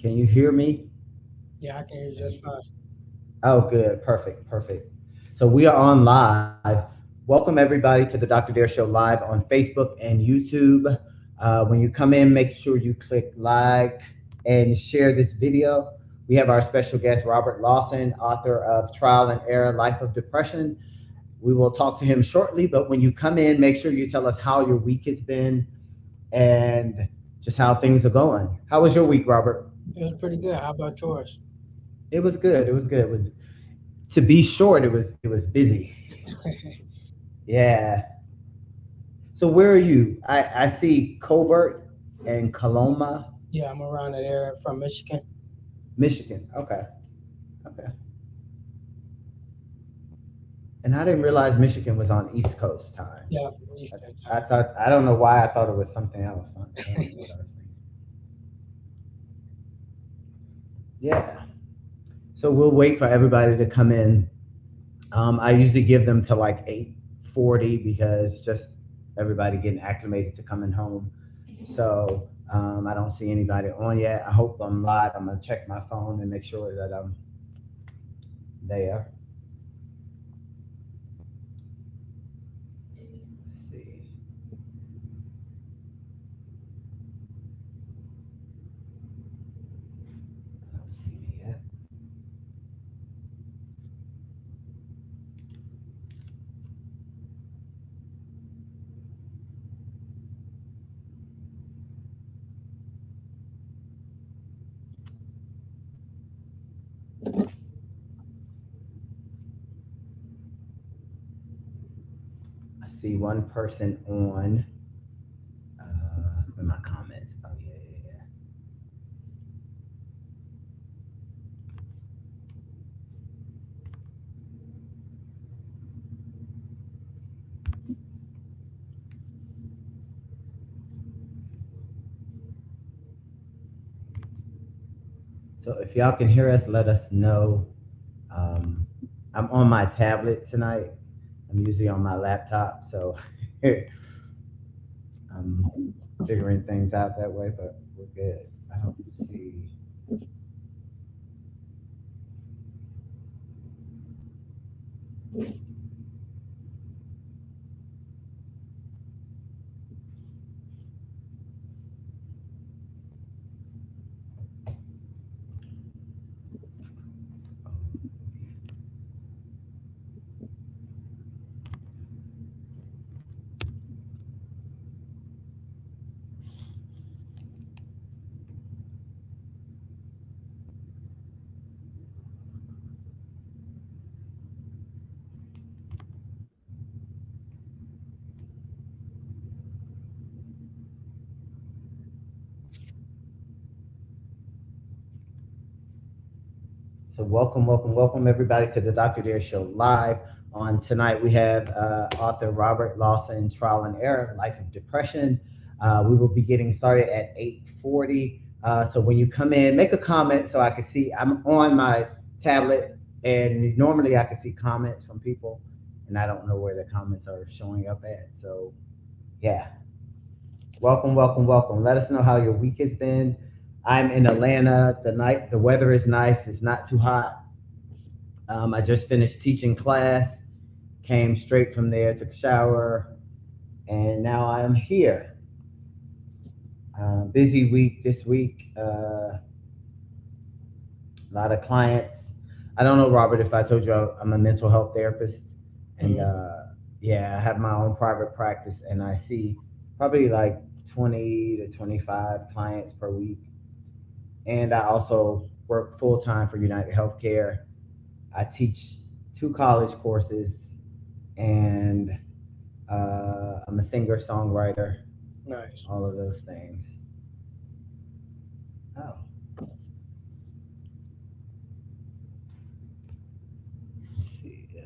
Can you hear me? Yeah, I can hear you just fine. Oh, good. Perfect. Perfect. So we are on live. Welcome everybody to the Dr. Dare Show live on Facebook and YouTube. When you come in, make sure you click like and share this video. We have our special guest, Robert Lawson, author of Trial and Error, Life of Depression. We will talk to him shortly, but when you come in, make sure you tell us how your week has been and just how things are going. How was your week, Robert? It was pretty good. How about yours? It was good. It was good. It was, to be short, it was busy. Yeah. So where are you? I see Colbert and Coloma, Yeah, I'm around that area from Michigan. Michigan. Okay. Okay. And I didn't realize Michigan was on East Coast time. Yeah, Eastern I time. thought, I don't know why I thought it was something else. I don't know what I was thinking. Yeah. So we'll wait for everybody to come in. I usually give them to like 8:40 because just everybody getting acclimated to coming home. So I don't see anybody on yet. I hope I'm live. I'm gonna check my phone and make sure that I'm there. Let's see. I don't see me yet. I see one person on in my comments. Oh yeah, yeah, yeah. So if y'all can hear us, let us know. Um, I'm on my tablet tonight. I'm usually on my laptop, so I'm figuring things out that way. But we're good. I don't see. So welcome, welcome, welcome everybody to the Dr. Dare Show live. On tonight we have author Robert Lawson, Trial and Error, Life of Depression. We will be getting started at 8:40. So when you come in, make a comment so I can see. I'm on my tablet, and normally I can see comments from people, and I don't know where the comments are showing up at. So yeah, welcome, welcome, welcome. Let us know how your week has been. I'm in Atlanta. The weather is nice. It's not too hot. I just finished teaching class, came straight from there, took a shower, and now I am here. Busy week this week. A lot of clients. I don't know, Robert, if I told you I'm a mental health therapist, and Hmm. yeah, I have my own private practice, and I see probably like 20 to 25 clients per week. And I also work full time for United Healthcare. I teach two college courses, and I'm a singer songwriter, Nice. all of those things. Oh, let's see if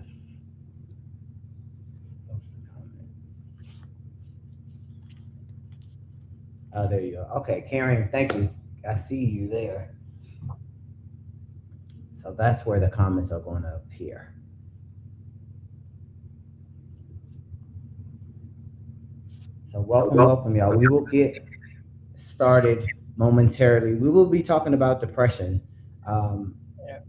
post a comment. Oh, there you go. Okay, Karen, thank you. I see you there. So that's where the comments are going to appear. So welcome, welcome, y'all. We will get started momentarily. We will be talking about depression. Um, Yeah.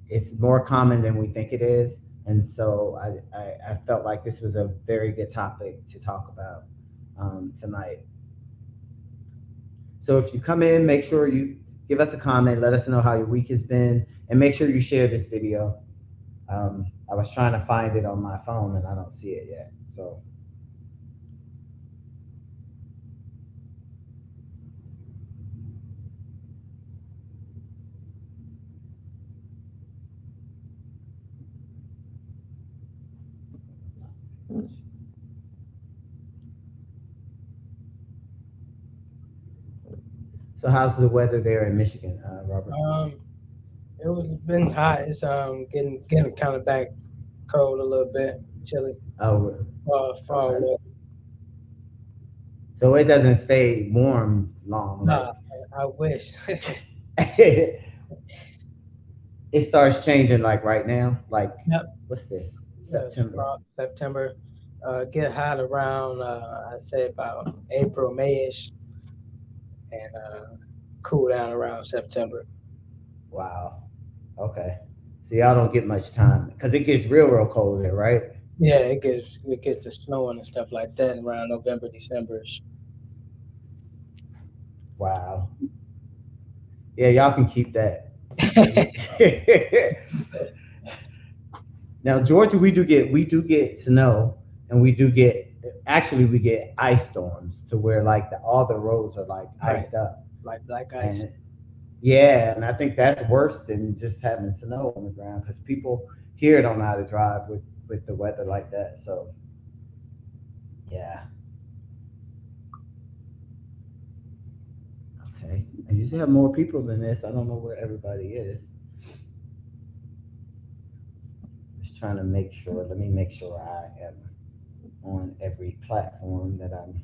it's more common than we think it is, and so I felt like this was a very good topic to talk about tonight. So if you come in, make sure you give us a comment, let us know how your week has been, and make sure you share this video. I was trying to find it on my phone and I don't see it yet. So how's the weather there in Michigan, Robert? Um, it was been hot. It's getting kind of back cold a little bit, chilly. Oh, Fall okay. weather. So it doesn't stay warm long. Nah, Like I wish. it starts changing like right now. Like Yep. what's this? September. September. Get hot around I'd say about April, Mayish, and cool down around September. Wow. Okay. So y'all don't get much time because it gets real cold there, right? Yeah, it gets the snowing and stuff like that around November, December. Wow. Yeah, y'all can keep that. Now, Georgia, we do get snow, and we do get actually we get ice storms to where like all the roads are like Right, iced up, like black ice. and yeah, and I think that's worse than just having snow on the ground because people here don't know how to drive with the weather like that. So yeah, okay. I usually have more people than this. I don't know where everybody is. Just trying to make sure. Let me make sure I am on every platform that I'm.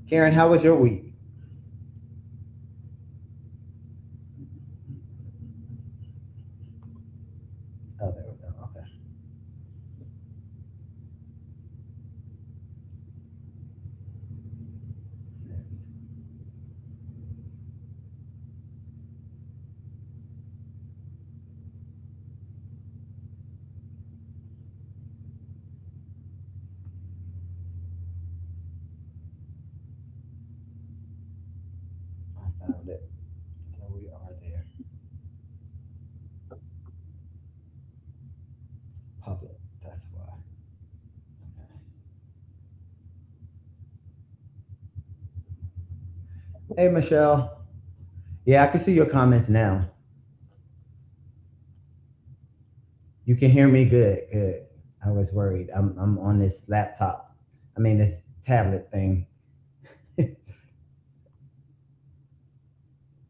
Karen, how was your week? Oh, there we go. Okay. I found it. So we are there. Public. That's why. Okay. Hey, Michelle. Yeah, I can see your comments now. You can hear me good. Good. I was worried. I'm on this laptop. I mean, this tablet thing.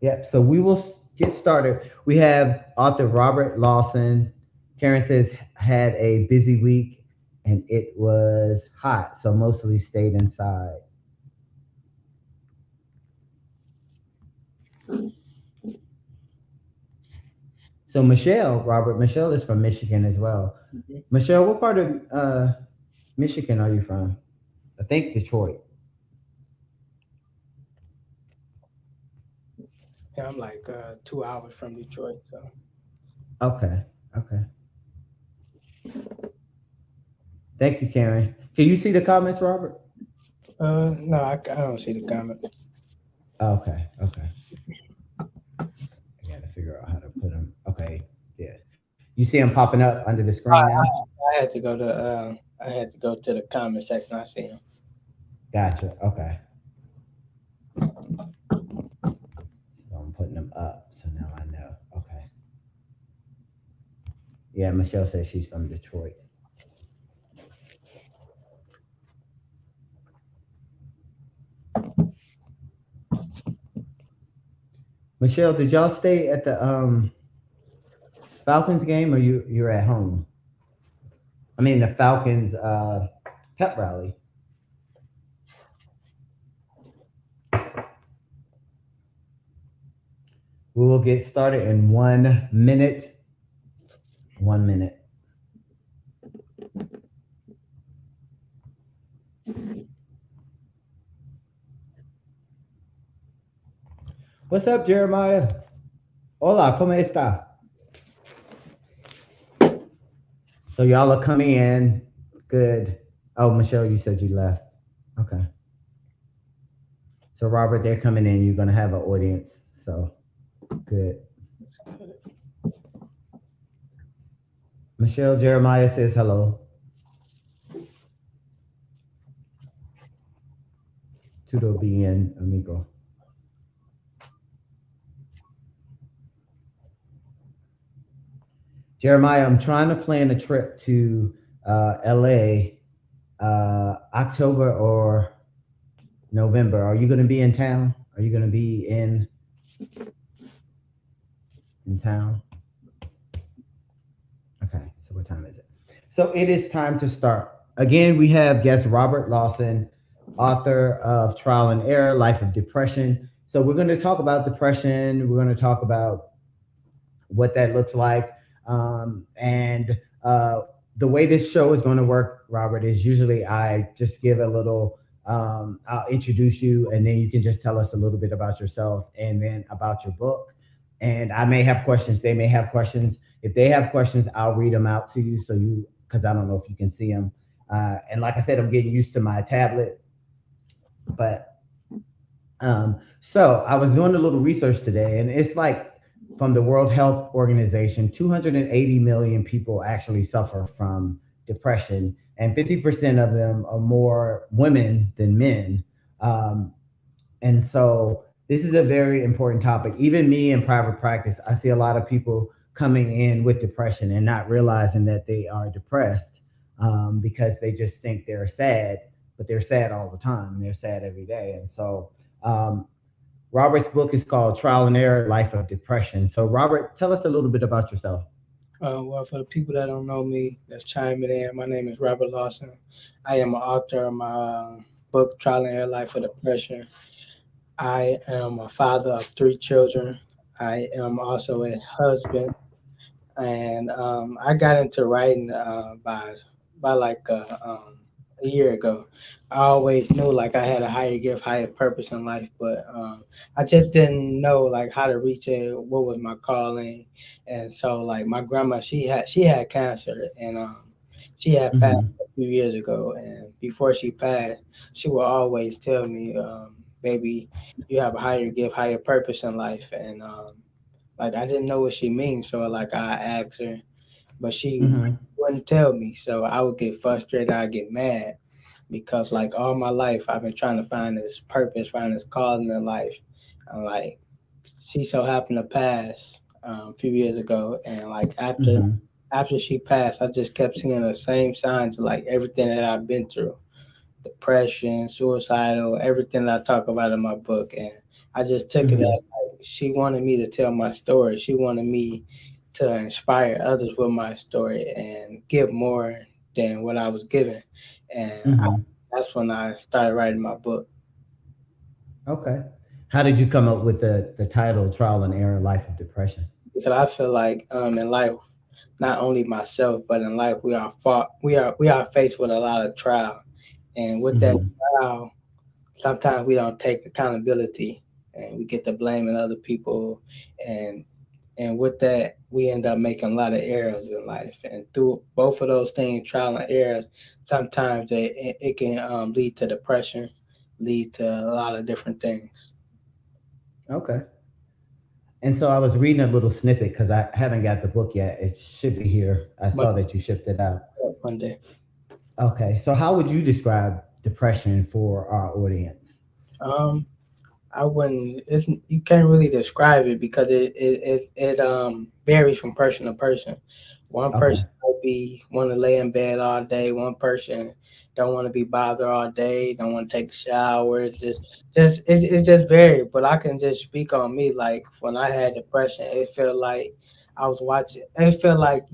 Yep. So we will get started. We have author Robert Lawson. Karen says had a busy week and it was hot, so mostly stayed inside. So Michelle is from Michigan as well. Mhm. Michelle, what part of Michigan are you from? I think Detroit. Yeah, I'm like 2 hours from Detroit, so Okay. Okay. Thank you, Karen. Can you see the comments, Robert? no, I don't see the comment. Okay. Okay. I got to figure out how to put them. Okay. Yeah. You see them popping up under the screen I, now? I had to go to the comment section. I see him. Gotcha. Okay. So I'm putting them up. So now I know. Okay. Yeah. Michelle says she's from Detroit. Michelle, did y'all stay at the Falcons game or you're at home? I mean the Falcons pep rally. We will get started in 1 minute. 1 minute. What's up, Jeremiah? Hola, ¿cómo está? So y'all are coming in. Good. Oh, Michelle, you said you left. Okay. So Robert, they're coming in. You're gonna have an audience. So good. Michelle Jeremiah says hello. Tudo bien, amigo. Jeremiah, I'm trying to plan a trip to LA October or November. Are you going to be in town? Are you going to be in town? Okay. So what time is it? So it is time to start. Again, we have guest Robert Lawson, author of Trial and Error: Life of Depression. So we're going to talk about depression. We're going to talk about what that looks like. And the way this show is going to work, Robert, is usually I just give a little, I'll introduce you, and then you can just tell us a little bit about yourself and then about your book. And I may have questions, they may have questions. If they have questions, I'll read them out to you because I don't know if you can see them. And like I said, I'm getting used to my tablet, but so I was doing a little research today, and it's like from the World Health Organization, 280 million people actually suffer from depression, and 50% of them are more women than men. Um, and so this is a very important topic. Even me in private practice, I see a lot of people coming in with depression and not realizing that they are depressed because they just think they're sad, but they're sad all the time. They're sad every day. And so um, Robert's book is called Trial and Error: Life of Depression. So, Robert, tell us a little bit about yourself. Well, for the people that don't know me, that's chiming in, my name is Robert Lawson. I am an author of my book, Trial and Error Life of Depression. I am a father of three children. I am also a husband, and I got into writing by like a year ago. I always knew like I had a higher gift, higher purpose in life, but I just didn't know like how to reach it. What was my calling? And so like my grandma, she had cancer, and she had passed Mm-hmm. a few years ago. And before she passed, she would always tell me, "Baby, you have a higher gift, higher purpose in life." And like I didn't know what she means, so like I asked her, but she Mm-hmm. wouldn't tell me. So I would get frustrated, I'd get mad because like all my life I've been trying to find this purpose, find this calling in life. And like she so happened to pass a few years ago, and like Mm-hmm. after she passed, I just kept seeing the same signs of like everything that I've been through, depression, suicidal, everything that I talk about in my book. And I just took it as Mm-hmm. like she wanted me to tell my story. She wanted me to inspire others with my story and give more than what I was given. And Mm-hmm. that's when I started writing my book Okay. How did you come up with the title Trial and Error: Life of Depression? because I feel like in life, not only myself, but in life we are faced with a lot of trial. And with that Mm-hmm. trial, sometimes we don't take accountability and we get to blaming other people, and with that we end up making a lot of errors in life, and through both of those things, trial and errors, sometimes it can lead to depression, lead to a lot of different things. Okay. And so I was reading a little snippet because I haven't got the book yet. It should be here. I But saw that you shipped it out. one day, Okay. So how would you describe depression for our audience? um I wouldn't. It's you can't really describe it because it varies from person to person. One Okay. person might be want to lay in bed all day. One person don't want to be bothered all day. Don't want to take a shower. It just varies. But I can just speak on me. Like when I had depression, it felt like I was watching. It felt like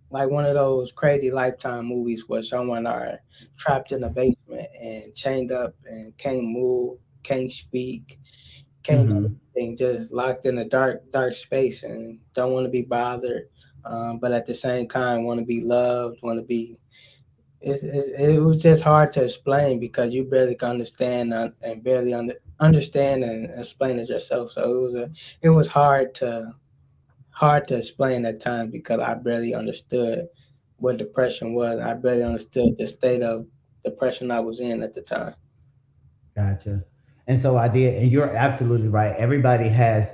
one of those crazy Lifetime movies where someone are trapped in a basement and chained up and can't move, can't speak, can't do Mm-hmm. anything, just locked in a dark space and don't want to be bothered. But at the same time, want to be loved, want to be it was just hard to explain because you barely can understand and barely understand and explain it yourself. So it was hard to explain at times because I barely understood what depression was. I barely understood the state of depression I was in at the time. Gotcha. And so I did, and you're absolutely right. Everybody has,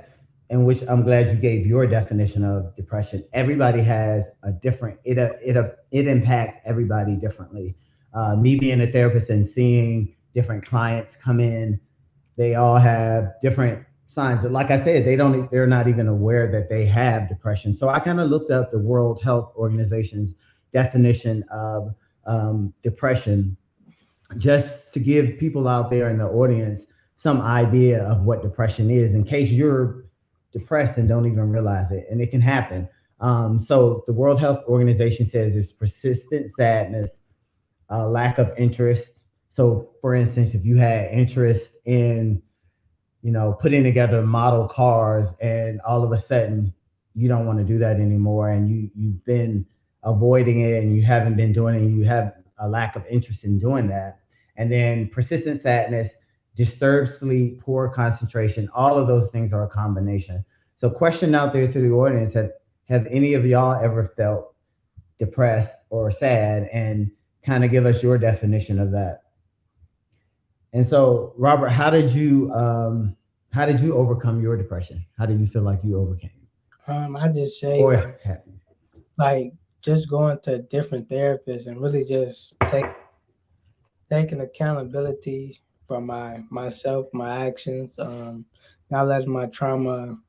in which I'm glad you gave your definition of depression. Everybody has a different. It impacts everybody differently. Me being a therapist and seeing different clients come in, they all have different signs. Like I said, they're not even aware that they have depression. So I kind of looked up the World Health Organization's definition of depression, just to give people out there in the audience some idea of what depression is, in case you're depressed and don't even realize it, and it can happen. So the World Health Organization says it's persistent sadness, lack of interest. So, for instance, if you had interest in, putting together model cars, and all of a sudden you don't want to do that anymore, and you've been avoiding it, and you haven't been doing it, and you have a lack of interest in doing that. And then persistent sadness, disturbed sleep, poor concentration, all of those things are a combination. So, question out there to the audience: have any of y'all ever felt depressed or sad? And kind of give us your definition of that. And so, Robert, how did you overcome your depression? How did you feel like you overcame it? I just say Or like just going to different therapists and really just taking accountability for myself, my actions, not letting my trauma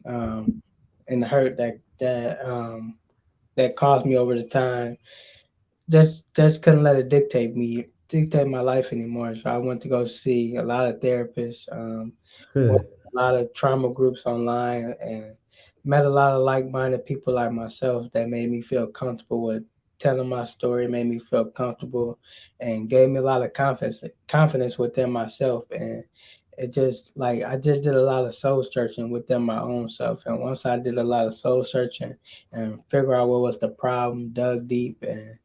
um, and the hurt that caused me over the time just couldn't let it dictate my life anymore. So I went to go see a lot of therapists, went good, to a lot of trauma groups online, and met a lot of like-minded people like myself that made me feel comfortable with telling my story, made me feel comfortable, and gave me a lot of confidence within myself. And it just like I just did a lot of soul searching within my own self. And once I did a lot of soul searching and figure out what was the problem, dug deep and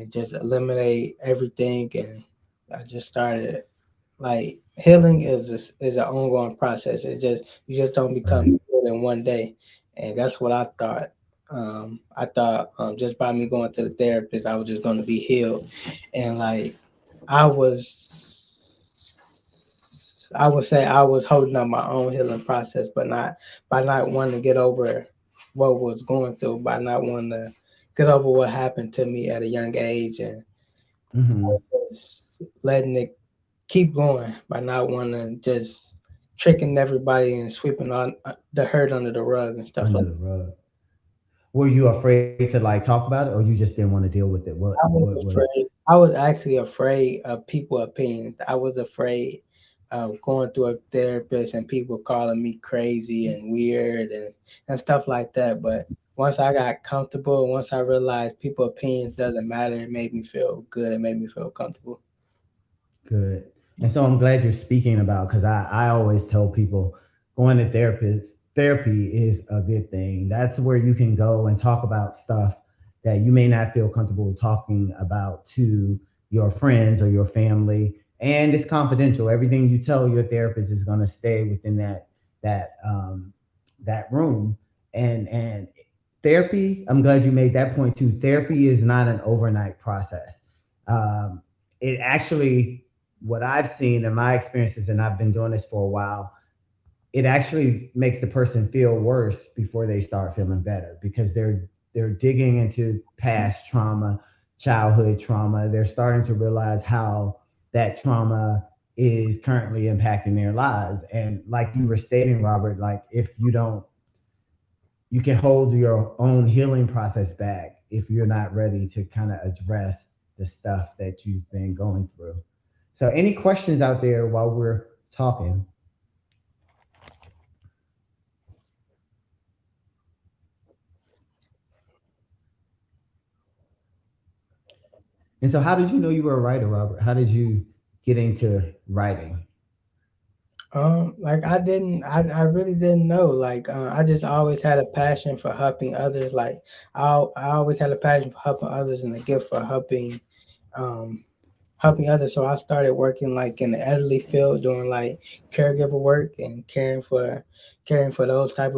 just eliminate everything. And I just started like healing is an ongoing process. It just you just don't become right? healed in one day, and that's what I thought. I thought just by me going to the therapist, I was just going to be healed, and like I I would say I was holding up my own healing process, but not by not wanting to get over what was going through, by not wanting to get over what happened to me at a young age, and Hmm. just letting it keep going by not wanting to just tricking everybody and sweeping on the hurt under the rug and stuff Under like the rug. Were you afraid to like talk about it, or you just didn't want to deal with it? What that. I what was was afraid. I was actually afraid of people opinions. I was afraid of going to a therapist and people calling me crazy and weird and stuff like that. But once I got comfortable, once I realized people opinions doesn't matter, it made me feel good. It made me feel comfortable. good? And so I'm glad you're speaking about, because I always tell people going to therapy is a good thing. That's where you can go and talk about stuff that you may not feel comfortable talking about to your friends or your family, and it's confidential. Everything you tell your therapist is going to stay within that that room. And therapy, I'm glad you made that point too. Therapy is not an overnight process. Um, it actually, what I've seen in my experiences, and I've been doing this for a while, it actually makes the person feel worse before they start feeling better, because they're digging into past trauma, childhood trauma. They're starting to realize how that trauma is currently impacting their lives. And like you were stating, Robert, like if you don't, you can hold your own healing process back if you're not ready to kind of address the stuff that you've been going through. So, any questions out there while we're talking? And so, how did you know you were a writer, Robert? How did you get into writing? Like I really didn't know. Like, I just always had a passion for helping others. Like, I always had a passion for helping others and a gift for helping um, helping others. So I started working like in the elderly field, doing like caregiver work and caring for those type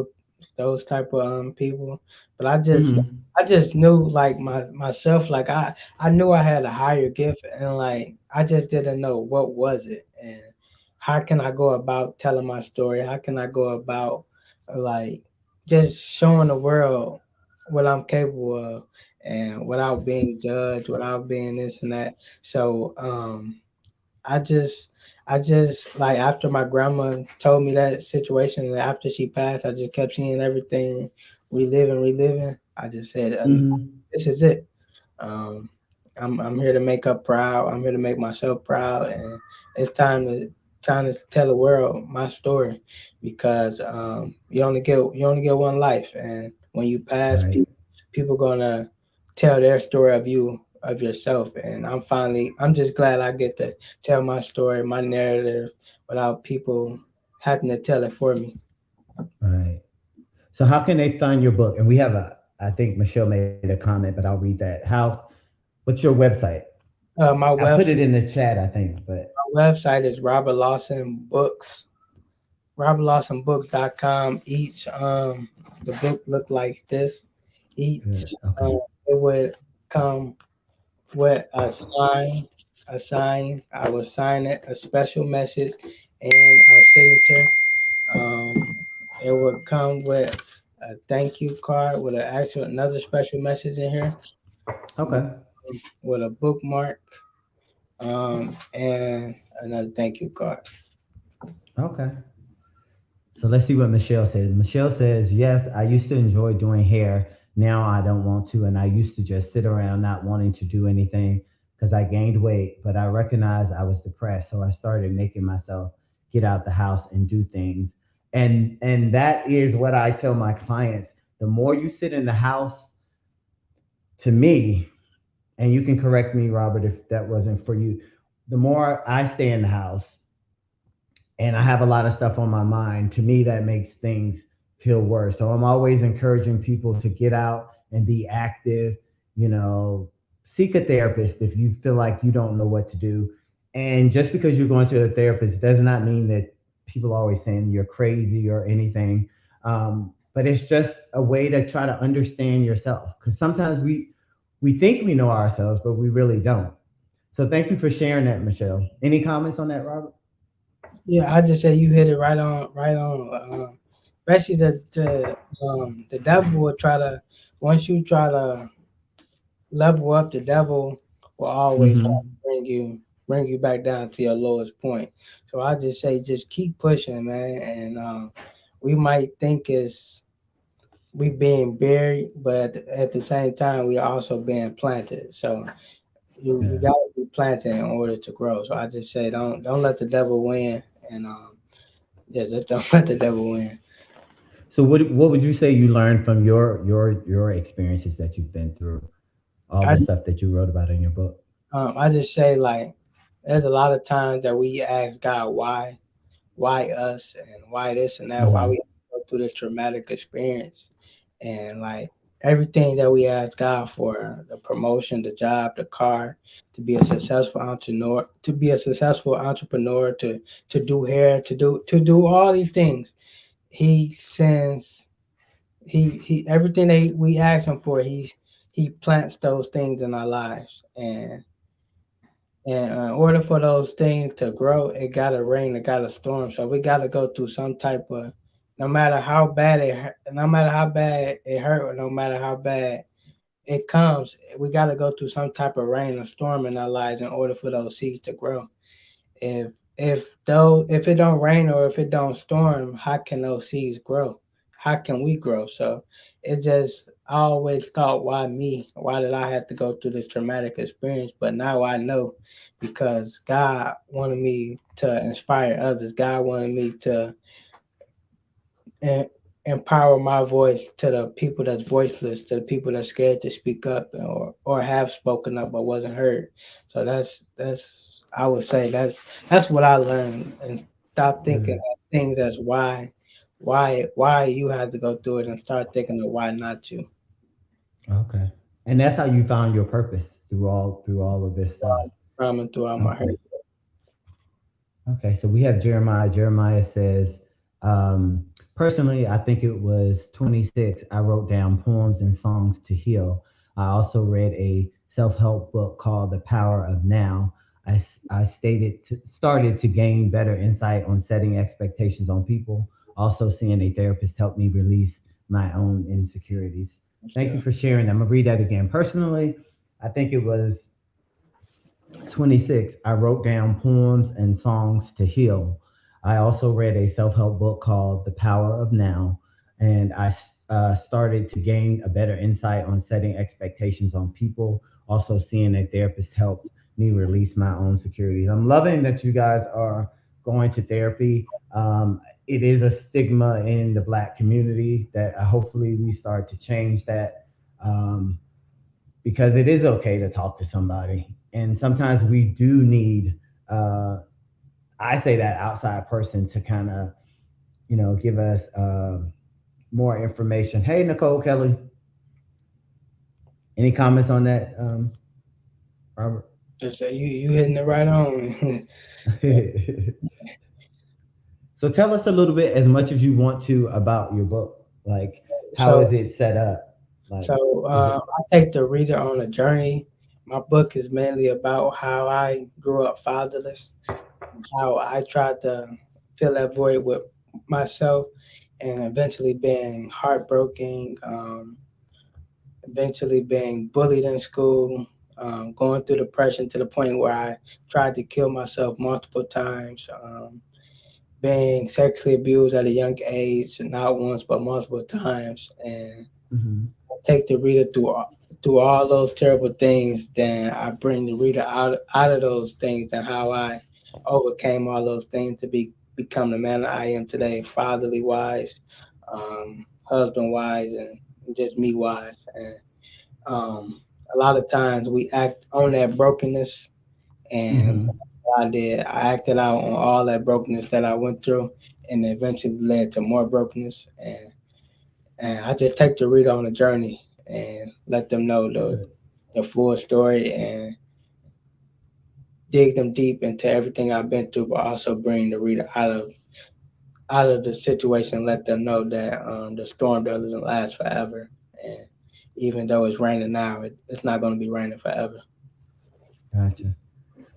of people. But Hmm. I just knew like myself, like I knew I had a higher gift, and like I just didn't know what was it and how can I go about telling my story. How can I go about like just showing the world what I'm capable of, and without being judged, without being this and that. So I just I just like after my grandma told me that situation, and after she passed, I just kept seeing everything reliving. I just said, Hmm. this is it. Um, I'm here to make her proud. I'm here to make myself proud, and it's time to tell the world my story, because you only get one life, and when you pass, Right. people gonna tell their story of you, of yourself. And I'm just glad I get to tell my story, my narrative, without people having to tell it for me. Right. So how can they find your book? And we have I think Michelle made a comment, but I'll read that. What's your website? My I put it website in the chat, I think, but my website is Robert Lawson Books, robertlawsonbooks.com. Each the book looked like this. good. Each Okay. it would come with a sign. I will sign it, a special message, and a signature. Um, it would come with a thank you card with an actual another special message in here, Okay. with a bookmark, and another thank you card. Okay. So let's see what Michelle says. Michelle says, yes, I used to enjoy doing hair. Now I don't want to. And I used to just sit around not wanting to do anything because I gained weight, but I recognized I was depressed. So I started making myself get out the house and do things. And that is what I tell my clients. The more you sit in the house, to me, and you can correct me, Robert, if that wasn't for you, the more I stay in the house, and I have a lot of stuff on my mind, to me, that makes things feel worse. So I'm always encouraging people to get out and be active, you know, seek a therapist if you feel like you don't know what to do. And just because you're going to a therapist does not mean that people are always saying you're crazy or anything. But it's just a way to try to understand yourself, because sometimes we think we know ourselves, but we really don't. So thank you for sharing that, Michelle. Any comments on that, Robert? Yeah, I just say you hit it right on, right on. Especially the devil will try to, once you try to level up, the devil will always try to Mm-hmm. bring you back down to your lowest point. So I just say just keep pushing, man. And we might think it's we being buried, but at the same time we also being planted. So you Yeah. gotta be planted in order to grow. So I just say don't let the devil win, and yeah, just don't let the devil win. So what would you say you learned from your experiences that you've been through, all I the stuff that you wrote about in your book? I just say like there's a lot of times that we ask God why us, and why this and that, why we Hmm. go through this traumatic experience, and like everything that we ask God for, the promotion, the job, the car, to be a successful entrepreneur, to do hair, to do all these things. He sends he everything that we ask him for, he plants those things in our lives, and in order for those things to grow, it gotta rain, it gotta storm. So we gotta go through some type of, no matter how bad it hurt, or no matter how bad it comes, we gotta go through some type of rain or storm in our lives in order for those seeds to grow. If if it don't rain or if it don't storm, how can those seeds grow? How can we grow? So it just I always thought, why me? Why did I have to go through this traumatic experience? But now I know, because God wanted me to inspire others. God wanted me to em- empower my voice to the people that's voiceless, to the people that's scared to speak up, or have spoken up but wasn't heard. So that's I would say that's what I learned, and stop thinking Good. of things as why you had to go through it, and start thinking of why not you. Okay. And that's how you found your purpose. through all of this stuff. Ramen throughout my Okay. head. Okay, so we have Jeremiah. Jeremiah says, personally, I think it was 26. I wrote down poems and songs to heal. I also read a self help book called The Power of Now. I started to gain better insight on setting expectations on people. Also, seeing a therapist helped me release my own insecurities. Thank you Yeah. for sharing. I'm going to read that again. Personally, I think it was 26, I wrote down poems and songs to heal. I also read a self help book called The Power of Now, and I started to gain a better insight on setting expectations on people. Also, seeing a therapist helped me release my own securities. I'm loving that you guys are going to therapy. It is a stigma in the Black community that hopefully we start to change that. Because it is okay to talk to somebody. And sometimes we do need, uh, I say that outside person to kind of, give us more information. Hey, Nicole Kelly, any comments on that, Robert? Just say you hitting it right on. So tell us a little bit, as much as you want to, about your book. Like, how so is it set up? Like, so is it? I take the reader on a journey. My book is mainly about how I grew up fatherless, how I tried to fill that void with myself, and eventually being heartbroken, eventually being bullied in school, going through depression to the point where I tried to kill myself multiple times, being sexually abused at a young age, not once but multiple times, and Mhm. take the reader through all those terrible things. Then I bring the reader out of those things and how I overcame all those things to become the man I am today, fatherly wise, husband wise, and just me wise. And um, a lot of times we act on that brokenness, and Mhm. what I did, I acted out on all that brokenness that I went through, and eventually led to more brokenness. And I just take the reader on a journey and let them know Good. the full story and dig them deep into everything I've been through, but also bring the reader out of the situation and let them know that the storm doesn't last forever. And even though it's raining now, it's not going to be raining forever. Gotcha.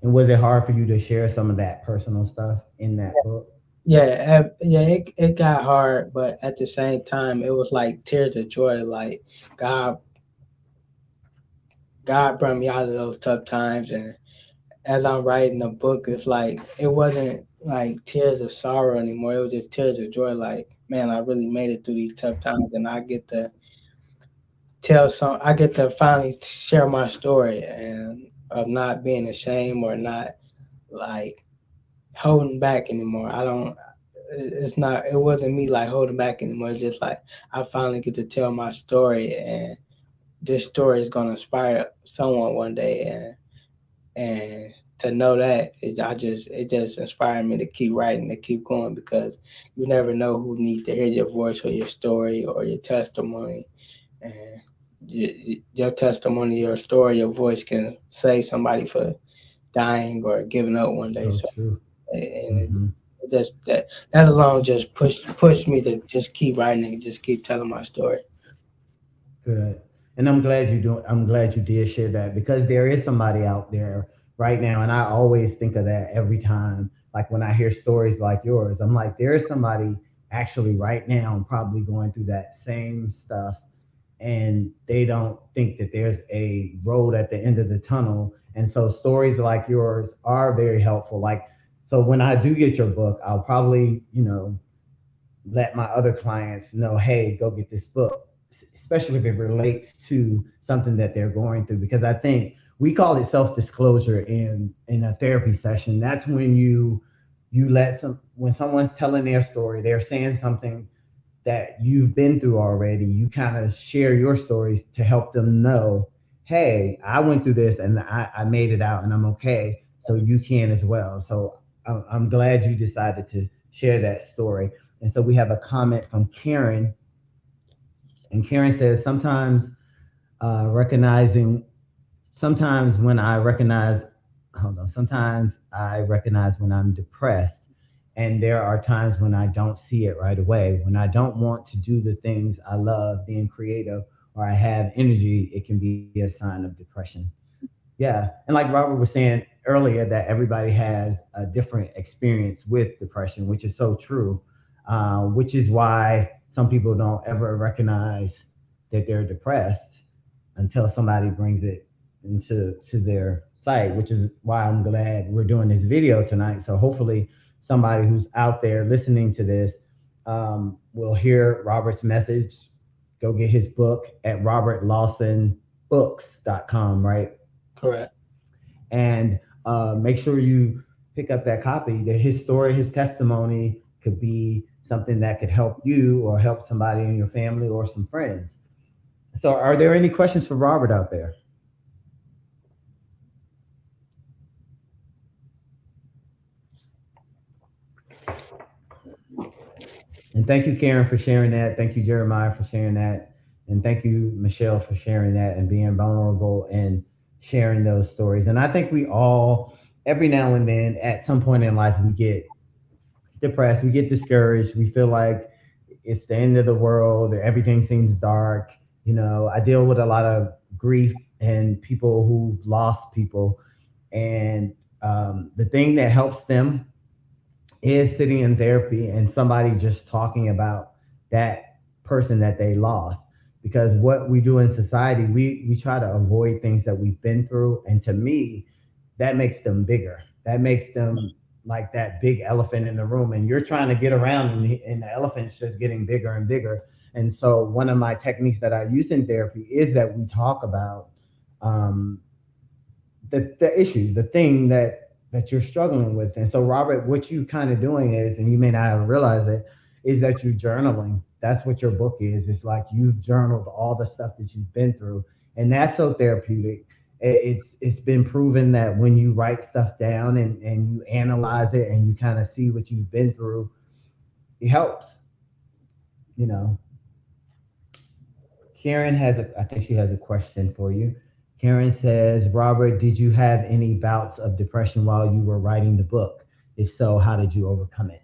And was it hard for you to share some of that personal stuff in that book? Yeah, yeah, it got hard, but at the same time, it was like tears of joy. Like God, God brought me out of those tough times, and as I'm writing the book, it's like it wasn't like tears of sorrow anymore. It was just tears of joy. Like, man, I really made it through these tough times, and I get to finally share my story and of not being ashamed or not like holding back anymore. I don't. It's not. It wasn't me like holding back anymore. It's just like I finally get to tell my story, and this story is gonna inspire someone one day, and to know that it just inspired me to keep writing, to keep going, because you never know who needs to hear your voice or your story or your testimony. And your testimony, your story, your voice can save somebody for dying or giving up one day. So So true. and Hmm. it just that alone just pushed me to just keep writing and just keep telling my story. Good. And I'm glad you do. I'm glad you did share that, because there is somebody out there right now, and I always think of that every time. Like when I hear stories like yours, I'm like, there is somebody actually right now probably going through that same stuff, and they don't think that there's a road at the end of the tunnel. And so stories like yours are very helpful. Like, so when I do get your book, I'll probably, let my other clients know, hey, go get this book, especially if it relates to something that they're going through. Because I think we call it self-disclosure in a therapy session. That's when you let some when someone's telling their story, they're saying something that you've been through already. You kind of share your stories to help them know, hey, I went through this and I made it out and I'm okay. So you can as well. So I'm glad you decided to share that story. And so we have a comment from Karen, and Karen says sometimes recognizing sometimes when I recognize, hold on, sometimes I recognize when I'm depressed, and there are times when I don't see it right away. When I don't want to do the things I love, being creative, or I have energy, it can be a sign of depression. Yeah, and like Robert was saying earlier, that everybody has a different experience with depression, which is so true. Which is why some people don't ever recognize that they're depressed until somebody brings it into their site. Which is why I'm glad we're doing this video tonight. So hopefully, somebody who's out there listening to this will hear Robert's message. Go get his book at robertlawsonbooks.com, right? Correct. And make sure you pick up that copy. That his story, his testimony could be something that could help you or help somebody in your family or some friends. So, are there any questions for Robert out there? And thank you, Karen, for sharing that. Thank you, Jeremiah, for sharing that. And thank you, Michelle, for sharing that and being vulnerable and sharing those stories. And I think we all, every now and then, at some point in life, we get depressed, we get discouraged, we feel like it's the end of the world, everything seems dark. I deal with a lot of grief and people who've lost people. And the thing that helps them is sitting in therapy and somebody just talking about that person that they lost. Because what we do in society, we try to avoid things that we've been through. And to me, that makes them bigger. That makes them like that big elephant in the room. And you're trying to get around, and the elephant's just getting bigger and bigger. And so, one of my techniques that I use in therapy is that we talk about um, the issue, the thing that you're struggling with. And so, Robert, what you kind of doing is, and you may not have realized it, is that you're journaling. That's what your book is. It's like you've journaled all the stuff that you've been through, and that's so therapeutic. It's been proven that when you write stuff down and you analyze it and you kind of see what you've been through, it helps. You know, Karen has I think she has a question for you. Karen says, Robert, did you have any bouts of depression while you were writing the book? If so, how did you overcome it?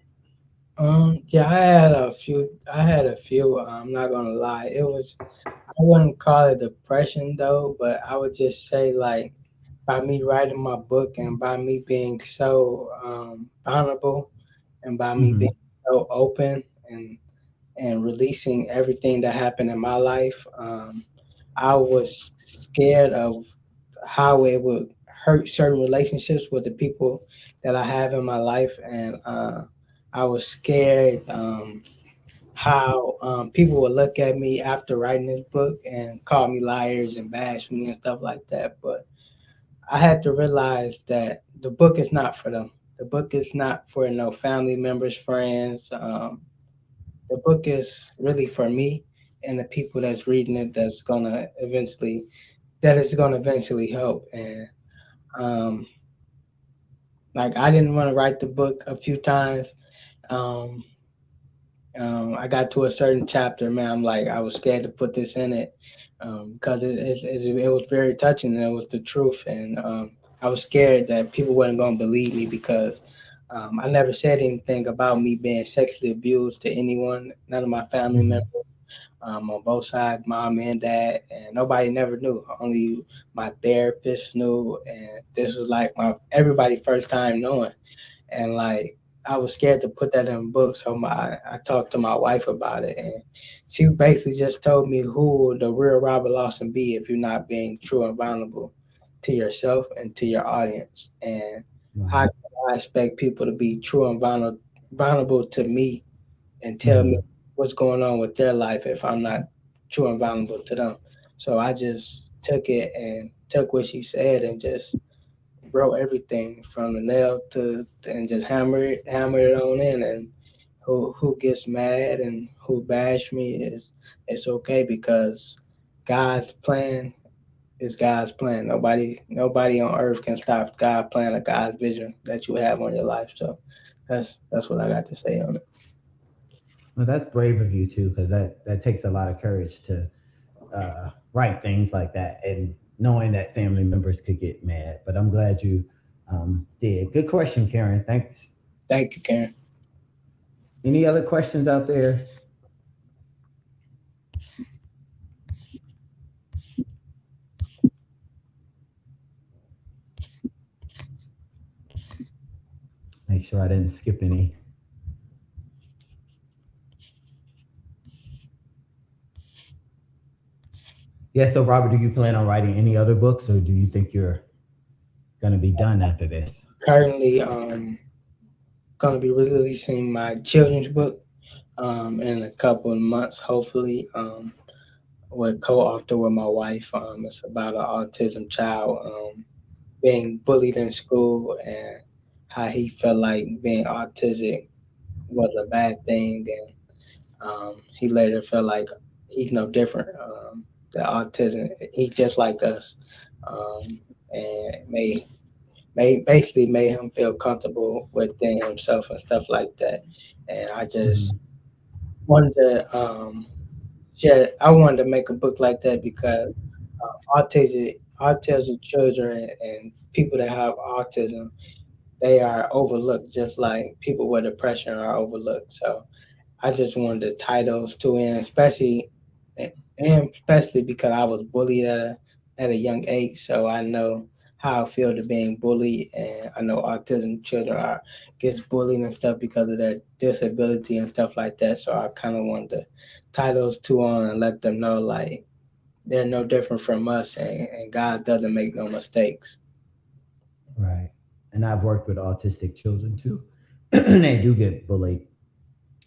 Yeah, I had a few. I had a few. I'm not gonna lie. It was. I wouldn't call it depression though, but I would just say like by me writing my book and by me being so vulnerable and by me being Hmm. so open and releasing everything that happened in my life, I was scared of how it would hurt certain relationships with the people that I have in my life, and I was scared how people would look at me after writing this book and call me liars and bash me and stuff like that. But I had to realize that the book is not for them. The book is not for no family members, friends. The book is really for me and the people that's reading it. That is gonna eventually help. And um, like I didn't want to write the book a few times. Um, I got to a certain chapter, man. I'm like, I was scared to put this in it because it was very touching and it was the truth. And I was scared that people wasn't going to believe me because I never said anything about me being sexually abused to anyone, none of my family members Hmm. on both sides, mom and dad, and nobody never knew. Only my therapist knew, and this was like my everybody first time knowing and like I was scared to put that in a book, so I talked to my wife about it, and she basically just told me who would the real Robert Lawson be if you're not being true and vulnerable to yourself and to your audience, and how Wow. can I expect people to be true and vulnerable to me and tell me Hmm. what's going on with their life if I'm not true and vulnerable to them? So I just took it and took what she said and just wrote everything from the nail to and just hammer it on in and who gets mad and who bash me is it's okay because God's plan is God's plan. Nobody on earth can stop God's plan or God's vision that you have on your life. So that's what I got to say on it. Well, that's brave of you too, because that takes a lot of courage to write things like that. And knowing that family members could get mad. But I'm glad you did. Good question, Karen. Thanks. Thank you, Karen. Any other questions out there? Make sure I didn't skip any. Yeah, so Robert, do you plan on writing any other books, or do you think you're going to be done after this? Currently, gonna be releasing my children's book in a couple of months, hopefully. With co-author with my wife. It's about an autism child being bullied in school and how he felt like being autistic was a bad thing, and he later felt like he's no different. The autism, he's just like us, um, and basically made him feel comfortable within himself and stuff like that. And I just Hmm. wanted to share. I wanted to make a book like that because autism children and people that have autism, they are overlooked just like people with depression are overlooked. So I just wanted to tie those two in, and especially because I was bullied at a young age, so I know how I feel to being bullied, and I know autism children are gets bullied and stuff because of their disability and stuff like that. So I kind of wanted to tie those two on and let them know like they're no different from us, and God doesn't make no mistakes. Right. And I've worked with autistic children too. They do get bullied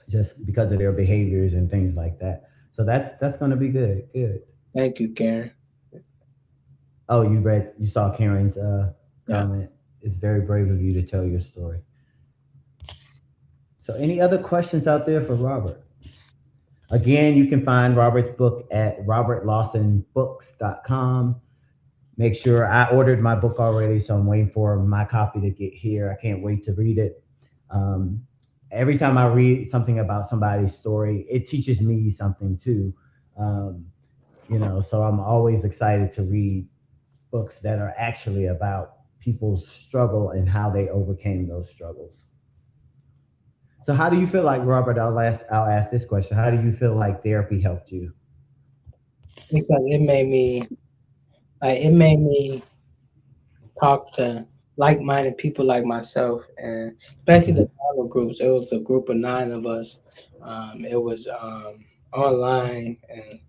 just because of their behaviors and things like that. So that's going to be good. Good. Thank you, Karen. Oh, you saw Karen's Yeah. comment. It's very brave of you to tell your story. So, any other questions out there for Robert? Again, you can find Robert's book at robertlawsonbooks.com. Make sure I ordered my book already, so I'm waiting for my copy to get here. I can't wait to read it. Um, every time I read something about somebody's story, it teaches me something too. Um, so I'm always excited to read books that are actually about people's struggle and how they overcame those struggles. So, how do you feel like Robert? I'll ask this question. How do you feel like therapy helped you? Because it made me talk to like-minded people like myself, and especially the Mhm. Bible groups. It was a group of nine of us. It was online, and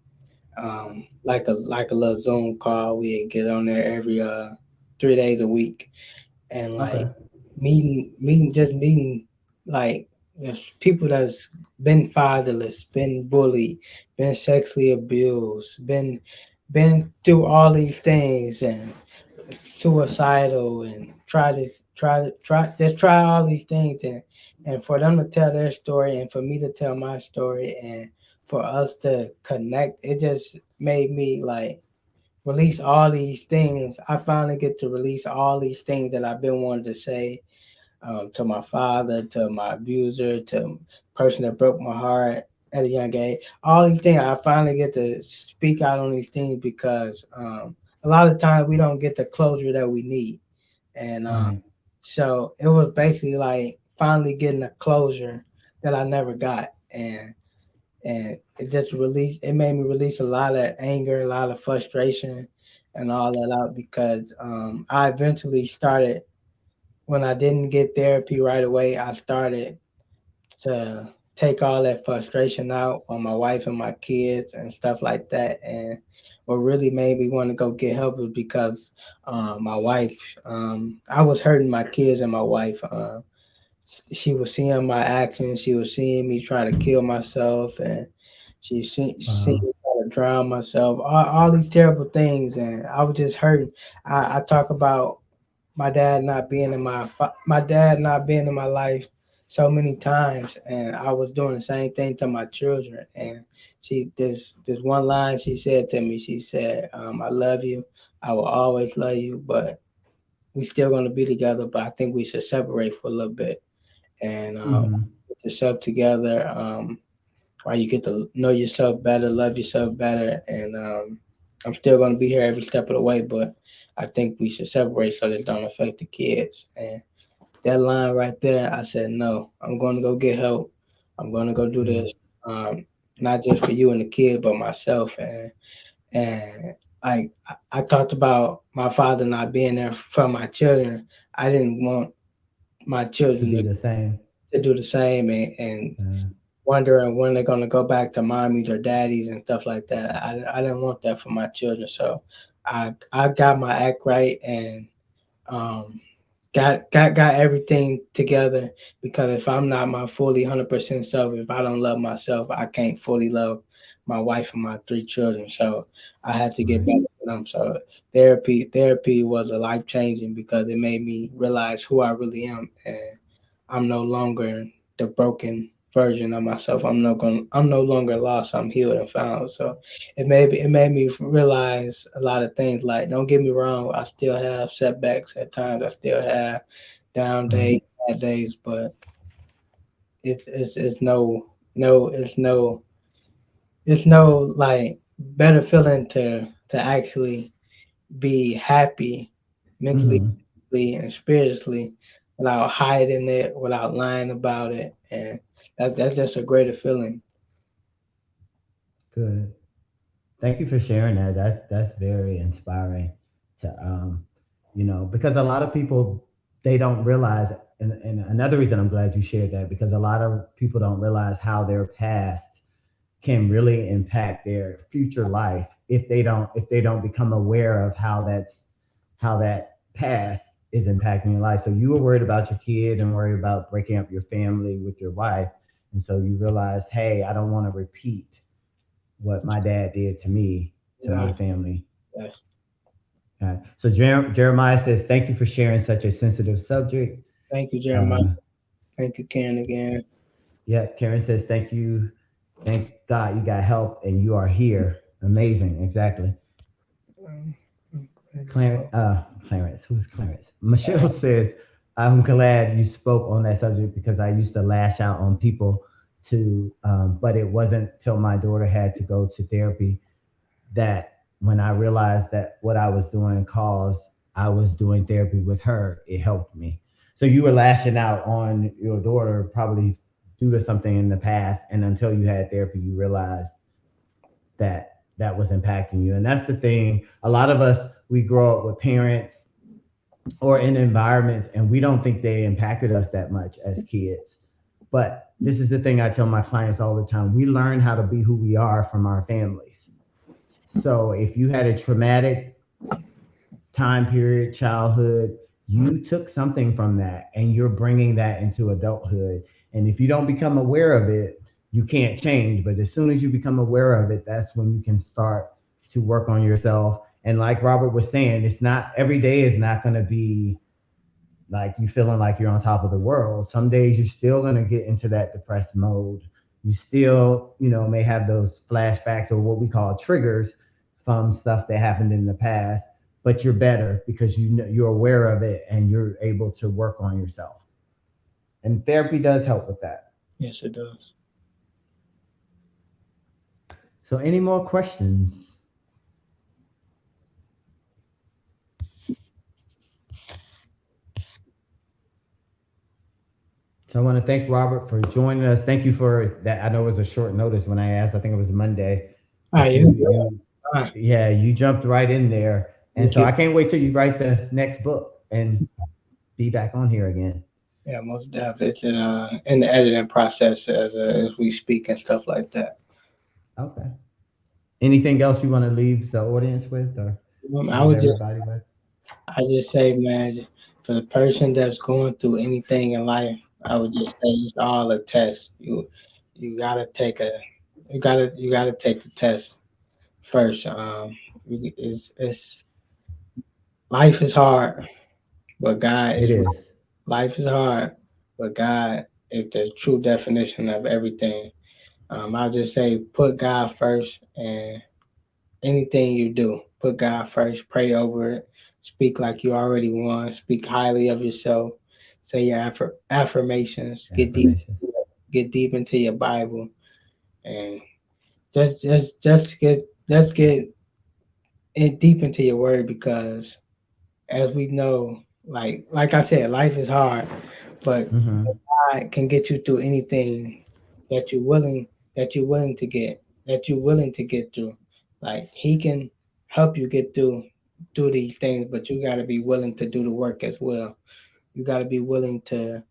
like a little Zoom call. We get on there every 3 days a week, and like Okay. meeting like there's people that's been fatherless, been bullied, been sexually abused, been through all these things, and suicidal, and try all these things, and for them to tell their story and for me to tell my story and for us to connect, it just made me like release all these things. I finally get to release all these things that I've been wanting to say, to my father, to my abuser, to person that broke my heart at a young age. All these things, I finally get to speak out on these things because a lot of times we don't get the closure that we need, and Right. so it was basically like finally getting a closure that I never got, and it just released. It made me release a lot of anger, a lot of frustration, and all that out because I eventually started when I didn't get therapy right away. I started to take all that frustration out on my wife and my kids and stuff like that. And what really made me want to go get help was because my wife, I was hurting my kids and my wife. She was seeing my actions. She was seeing me try to kill myself, and she Wow. me try to drown myself. All these terrible things, and I was just hurting. I talk about my dad not being in my life so many times, and I was doing the same thing to my children. And this one line she said to me. She said, "I love you. I will always love you, but we still gonna be together. But I think we should separate for a little bit and Hmm. get yourself together. While you get to know yourself better, love yourself better, and I'm still gonna be here every step of the way, but I think we should separate so this don't affect the kids. And that line right there, I said no. I'm gonna go get help. I'm gonna go do Mm, this, not just for you and the kid, but myself. And I talked about my father not being there for my children. I didn't want my to children do the same. to do the same, and Uh, wondering when they're gonna go back to mommies or daddies and stuff like that. I didn't want that for my children, so I got my act right and um, got everything together, because if I'm not my fully 100% self, if I don't love myself, I can't fully love my wife and my three children. So I had to get right. better with them. So therapy was a life changing, because it made me realize who I really am, and I'm no longer the broken version of myself. I'm no longer lost. I'm healed and found. So it made me realize a lot of things. Like, don't get me wrong, I still have setbacks at times. I still have down Right. days, bad days, but it's no like better feeling to actually be happy mentally, Hmm. physically, and spiritually without hiding it, without lying about it, and that's just a greater feeling. Good. Thank you for sharing that. That's very inspiring to because a lot of people, they don't realize, and another reason I'm glad you shared that, because a lot of people don't realize how their past can really impact their future life if they don't become aware of how that past is impacting your life. So you were worried about your kid and worried about breaking up your family with your wife, and so you realized, hey, I don't want to repeat what my dad did to me, to my Yeah, family. yes. So Jeremiah says, "Thank you for sharing such a sensitive subject." Thank you, Jeremiah. Uh, Thank you, Karen, again. yeah, Karen says, "Thank you, thank God you got help and you are here." Amazing, exactly. Um, Clarence, who's Clarence? Michelle says, "I'm glad you spoke on that subject because I used to lash out on people but it wasn't till my daughter had to go to therapy that when I realized that what I was doing caused I was doing therapy with her, it helped me." So you were lashing out on your daughter probably due to something in the past, and until you had therapy, you realized that that was impacting you. And that's the thing. A lot of us, we grow up with parents or in environments, and we don't think they impacted us that much as kids. But this is the thing I tell my clients all the time: we learn how to be who we are from our families. So if you had a traumatic time period, childhood, you took something from that and you're bringing that into adulthood. And if you don't become aware of it, you can't change. But as soon as you become aware of it, that's when you can start to work on yourself. And like Robert was saying, it's not every day is not going to be like you feeling like you're on top of the world. Some days you're still going to get into that depressed mode. You still, may have those flashbacks or what we call triggers from stuff that happened in the past, but you're better because you're aware of it and you're able to work on yourself. And therapy does help with that. Yes, it does. So any more questions? So I want to thank Robert for joining us. Thank you for that. I know it was a short notice when I asked. I think it was Monday, Ah, but you you ah, yeah, you jumped right in there. And thank so you. I can't wait till you write the next book and be back on here again. Yeah, most definitely. It's in the editing process as we speak and stuff like that. Okay. Anything else you want to leave the audience with or I leave would just everybody with? I just say, man, for the person that's going through anything in life, I would just say it's all a test. You gotta take a you gotta take the test first. It's life is hard, but God It is right. is. Life is hard, but God is the true definition of everything. I'll just say put God first, and anything you do, put God first, pray over it, speak like you already won, speak highly of yourself, say your affirmations, Affirmation. get deep into your Bible, and just get deep into your word, because as we know, like I said, life is hard, but Mm-hmm. God can get you through anything that you're willing that you're willing to get through. Like He can help you get through these things, but you got to be willing to do the work as well. You got to be willing to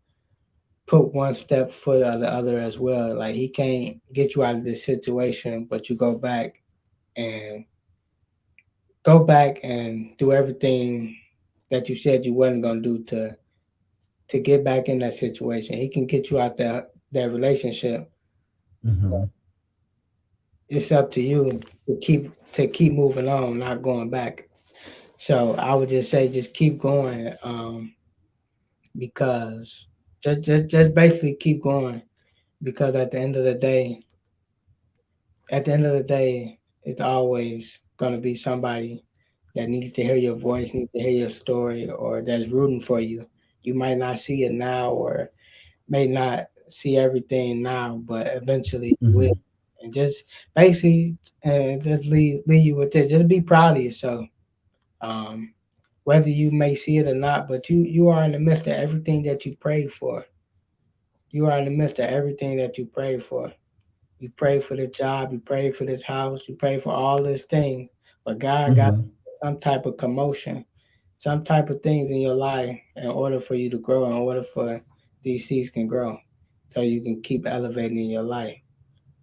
put one step foot or the other as well. Like He can't get you out of this situation, but you and go back and do everything that you said you wasn't gonna do to get back in that situation. He can get you out that relationship. Mm-hmm. It's up to you to keep moving on, not going back. So I would just say just keep going, because just basically keep going, because at the end of the day, it's always gonna be somebody that needs to hear your voice, needs to hear your story, or that's rooting for you. You might not see it now, or may not see everything now, but eventually you will. Mm-hmm. And just basically, just leave you with this. Just be proud of yourself. Um, whether you may see it or not, but you are in the midst of everything that you prayed for. You are in the midst of everything that you prayed for. You pray for this job, you pray for this house, you pray for all this thing, but God got Mm-hmm. some type of commotion, some type of things in your life in order for you to grow, in order for these seeds can grow, so you can keep elevating in your life.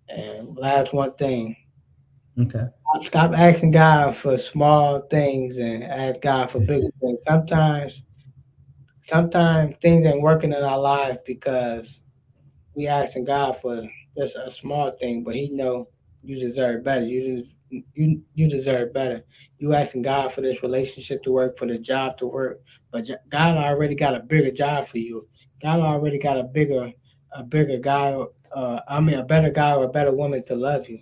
And last one thing, Okay. stop asking God for small things and ask God for bigger things. Sometimes things ain't working in our life because we asking God for just a small thing, but He know you deserve better. You deserve better. You asking God for this relationship to work, for the job to work, but God already got a bigger job for you. God already got a bigger guy. A better guy or a better woman to love you.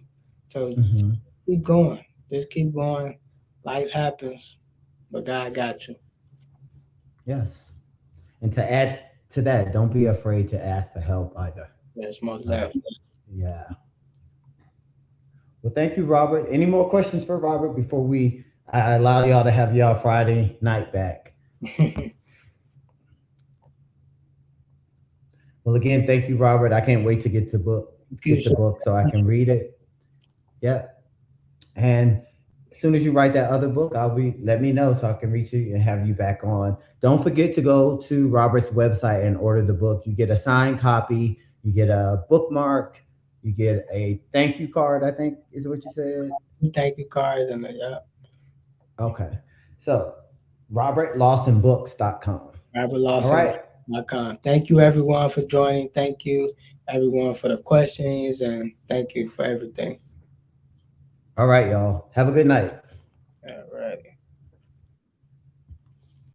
So Mm-hmm. keep going. Just keep going. Life happens, but God got you. Yes. And to add to that, don't be afraid to ask for help either. Yes, most Uh, definitely. yeah. Well, thank you, Robert. Any more questions for Robert before I allow y'all to have y'all Friday night back? Well, again, thank you, Robert. I can't wait to get the Future. book so I can read it. Yeah. And as soon as you write that other book, let me know so I can reach you and have you back on. Don't forget to go to Robert's website and order the book. You get a signed copy, you get a bookmark, you get a thank you card, I think is what you said. Thank you, cards, and Okay. So, robertlawsonbooks.com. All right. RobertLawson.com. Thank you, everyone, for joining. Thank you, everyone, for the questions, and thank you for everything. All right, y'all. Have a good night. All right.